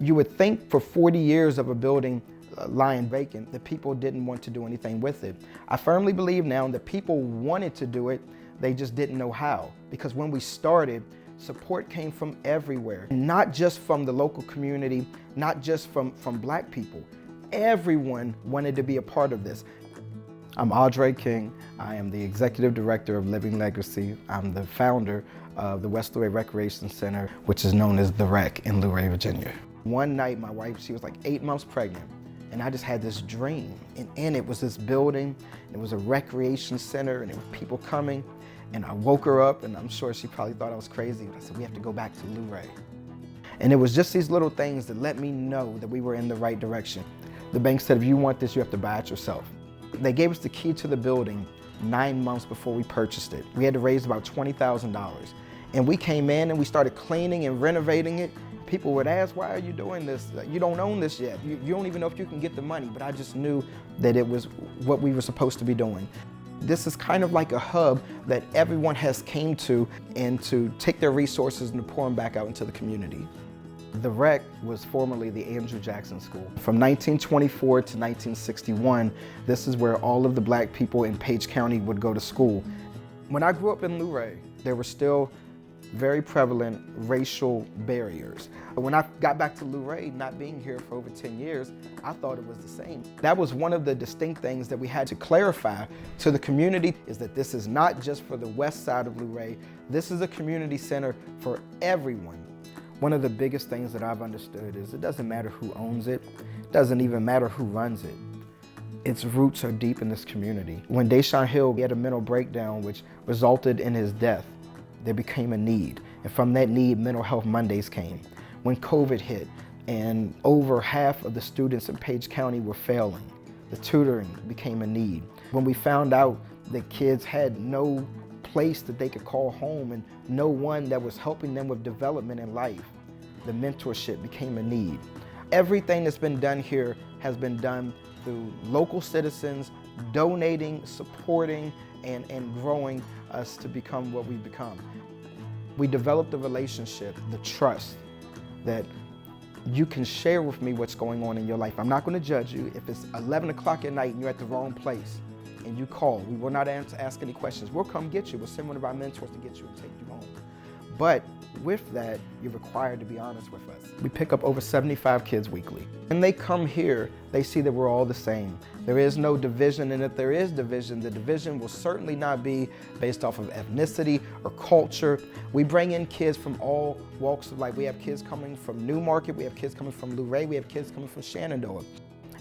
You would think for 40 years of a building lying vacant that people didn't want to do anything with it. I firmly believe now that people wanted to do it, they just didn't know how. Because when we started, support came from everywhere. Not just from the local community, not just from Black people. Everyone wanted to be a part of this. I'm Luray King. I am the Executive Director of Living Legacy. I'm the founder of the West Luray Recreation Center, which is known as The Rec in Luray, Virginia. One night, my wife, she was like 8 months pregnant, and I just had this dream. And in it was this building, it was a recreation center, and there were people coming. And I woke her up, and I'm sure she probably thought I was crazy, but I said, we have to go back to Luray. And it was just these little things that let me know that we were in the right direction. The bank said, if you want this, you have to buy it yourself. They gave us the key to the building 9 months before we purchased it. We had to raise about $20,000. And we came in and we started cleaning and renovating it. People would ask, why are you doing this? You don't own this yet. You don't even know if you can get the money. But I just knew that it was what we were supposed to be doing. This is kind of like a hub that everyone has came to and to take their resources and to pour them back out into the community. The Rec was formerly the Andrew Jackson School. From 1924 to 1961, this is where all of the Black people in Page County would go to school. When I grew up in Luray, there were still very prevalent racial barriers. When I got back to Luray, not being here for over 10 years, I thought it was the same. That was one of the distinct things that we had to clarify to the community, is that this is not just for the west side of Luray. This is a community center for everyone. One of the biggest things that I've understood is it doesn't matter who owns it. It doesn't even matter who runs it. Its roots are deep in this community. When Deshaun Hill had a mental breakdown which resulted in his death, there became a need. And from that need, Mental Health Mondays came. When COVID hit and over half of the students in Page County were failing, the tutoring became a need. When we found out that kids had no place that they could call home and no one that was helping them with development in life, the mentorship became a need. Everything that's been done here has been done through local citizens donating, supporting, and growing us to become what we've become. We developed a relationship, the trust, that you can share with me what's going on in your life. I'm not going to judge you. If it's 11 o'clock at night and you're at the wrong place and you call, we will not ask any questions. We'll come get you. We'll send one of our mentors to get you and take you home. But with that, you're required to be honest with us. We pick up over 75 kids weekly. When they come here, they see that we're all the same. There is no division, and if there is division, the division will certainly not be based off of ethnicity or culture. We bring in kids from all walks of life. We have kids coming from Newmarket, we have kids coming from Luray, we have kids coming from Shenandoah.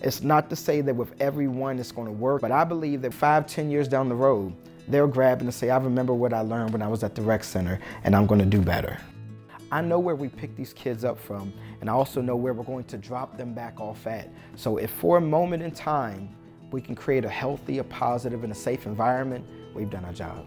It's not to say that with everyone it's going to work, but I believe that 5-10 years down the road, they'll grab and say, I remember what I learned when I was at the rec center, and I'm going to do better. I know where we pick these kids up from, and I also know where we're going to drop them back off at. So if for a moment in time, we can create a healthy, a positive, and a safe environment, we've done our job.